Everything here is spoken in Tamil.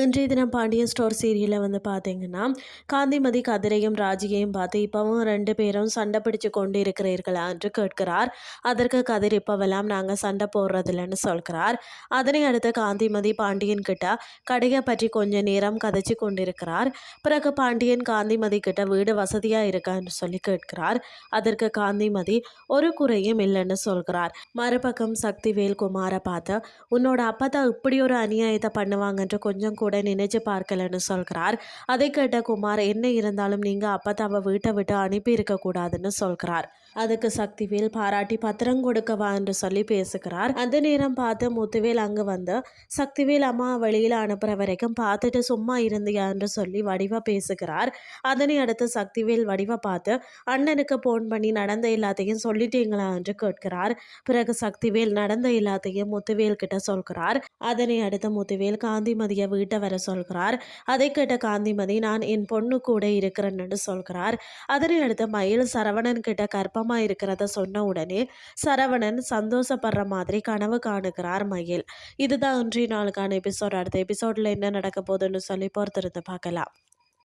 இன்றைய தினம் பாண்டியன் ஸ்டோர் சீரியலில் வந்து பார்த்தீங்கன்னா, காந்திமதி கதிரையும் ராஜியையும் பார்த்து இப்பவும் 2 பேரும் சண்டை பிடிச்சு கொண்டு இருக்கிறீர்களா என்று கேட்கிறார். அதற்கு கதிர் இப்பவெல்லாம் நாங்கள் சண்டை போடுறதில்லன்னு சொல்கிறார். அதனை அடுத்து காந்திமதி பாண்டியன் கிட்ட கடையை பற்றி கொஞ்ச நேரம் கதைச்சு கொண்டிருக்கிறார். பிறகு பாண்டியன் காந்திமதி கிட்ட வீடு வசதியாக இருக்கான்னு சொல்லி கேட்கிறார். அதற்கு காந்திமதி ஒரு குறையும் இல்லைன்னு சொல்கிறார். மறுபக்கம் சக்திவேல் குமாரை பார்த்து உன்னோட அப்பா தான் இப்படி ஒரு அநியாயத்தை பண்ணுவாங்கன்ற கொஞ்சம் கூட நினைச்சு பார்க்கலன்னு சொல்கிறார். அதை கேட்ட குமார் என்ன இருந்தாலும் நீங்க அப்பத்தாவை வீட்டை விட்டு அனுப்பி இருக்க கூடாதுன்னு சொல்கிறார். அதுக்கு சக்திவேல் பாராட்டி பத்திரம் கொடுக்கவா என்று சொல்லி பேசுகிறார். அந்த நேரம் பார்த்து முத்துவேல் அங்கு வந்து சக்திவேல் அம்மா வெளியில அனுப்புற வரைக்கும் பார்த்துட்டு சும்மா இருந்தியா என்று சொல்லி வடிவா பேசுகிறார். அதனை அடுத்து சக்திவேல் வடிவா பார்த்து அண்ணனுக்கு போன் பண்ணி நடந்த எல்லாத்தையும் சொல்லிட்டீங்களா என்று கேட்கிறார். பிறகு சக்திவேல் நடந்த எல்லாத்தையும் முத்துவேல் கிட்ட சொல்கிறார். அதனை அடுத்து முத்துவேல் காந்திமதியை வீட்டை வர சொல்கிறார். அதை கேட்ட காந்திமதி நான் என் பொண்ணு கூட இருக்கிறேன்னு சொல்கிறார். அதனை அடுத்து மயில் சரவணன் கிட்ட கர்ப்பமா இருக்கிறத சொன்ன உடனே சரவணன் சந்தோஷப்படுற மாதிரி கனவு காணுகிறார் மயில். இதுதான் இன்றைய நாளுக்கான எபிசோட். அடுத்த எபிசோட்ல என்ன நடக்க போகுதுன்னு சொல்லி பொறுத்திருந்து பார்க்கலாம்.